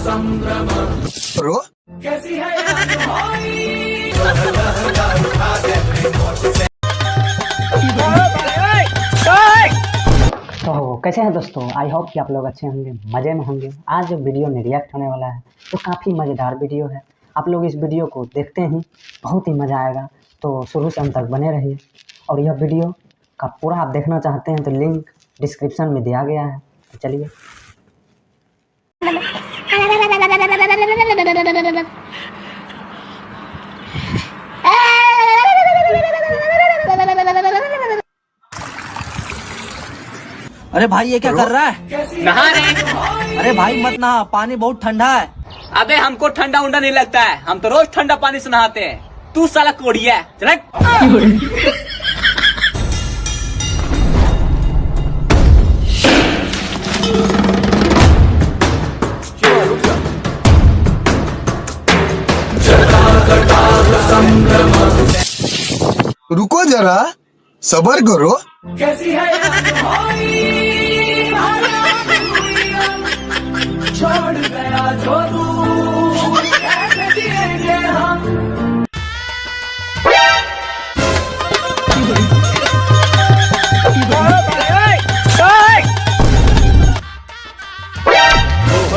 रो कैसी है तो कैसे हैं दोस्तों, आई होप कि आप लोग अच्छे होंगे, मज़े में होंगे। आज जो वीडियो में रिएक्ट होने वाला है तो काफ़ी मज़ेदार वीडियो है। आप लोग इस वीडियो को देखते ही बहुत ही मज़ा आएगा, तो शुरू से अंत तक बने रहिए। और यह वीडियो का पूरा आप देखना चाहते हैं तो लिंक डिस्क्रिप्शन में दिया गया है, तो चलिए। अरे भाई ये क्या कर रहा है? नहा रहे? अरे भाई मत नहा, पानी बहुत ठंडा है। अबे हमको ठंडा उंडा नहीं लगता है, हम तो रोज ठंडा पानी से नहाते हैं। तू साला कोड़िया है, चल। रुको जरा, सबर करो। कैसी है छोड़ गया जो तू, कैसे जिएंगे हम।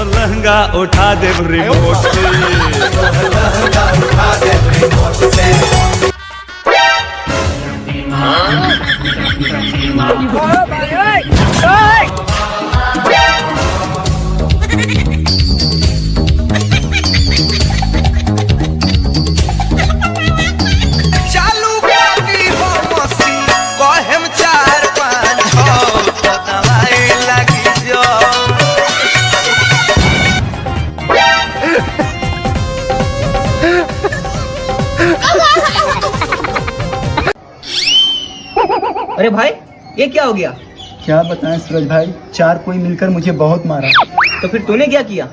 लहंगा उठा दे रिमोट से, लहंगा उठा दे रिमोट से। चालू बाकी हो मसी कहम 4-5 तो दवाई लगी जो। अरे भाई ये क्या हो गया? क्या बताएं सूरज भाई, 4 कोई मिलकर मुझे बहुत मारा। तो फिर तूने क्या किया?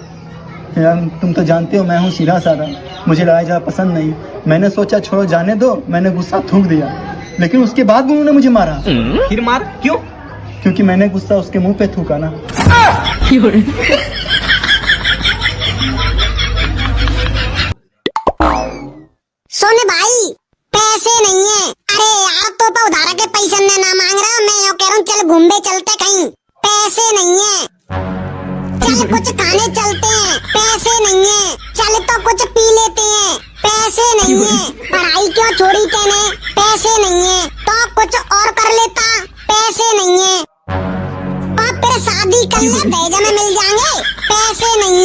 यार तुम तो जानते हो मैं हूँ सीधा साधा, मुझे लड़ाई झगड़ा पसंद नहीं। मैंने सोचा छोड़ो जाने दो, मैंने गुस्सा थूक दिया, लेकिन उसके बाद भी उन्होंने मुझे मारा। फिर मार क्यों? क्योंकि मैंने गुस्सा उसके मुंह पे थूका ना। सोने भाई पैसे नहीं है। अरे यार तो उधार के पैसे ना मांग रहा, मैं यो कह रहा हूँ चल घूमने चलते कहीं। पैसे नहीं है। चल कुछ खाने चलते हैं, पैसे नहीं है। चल तो कुछ पी लेते हैं, पैसे नहीं है। पढ़ाई क्यों छोड़ी तेने, पैसे नहीं है। तो कुछ और कर लेता, पैसे नहीं है। और फिर शादी कर ले, दहेज में मिल जाएंगे, पैसे नहीं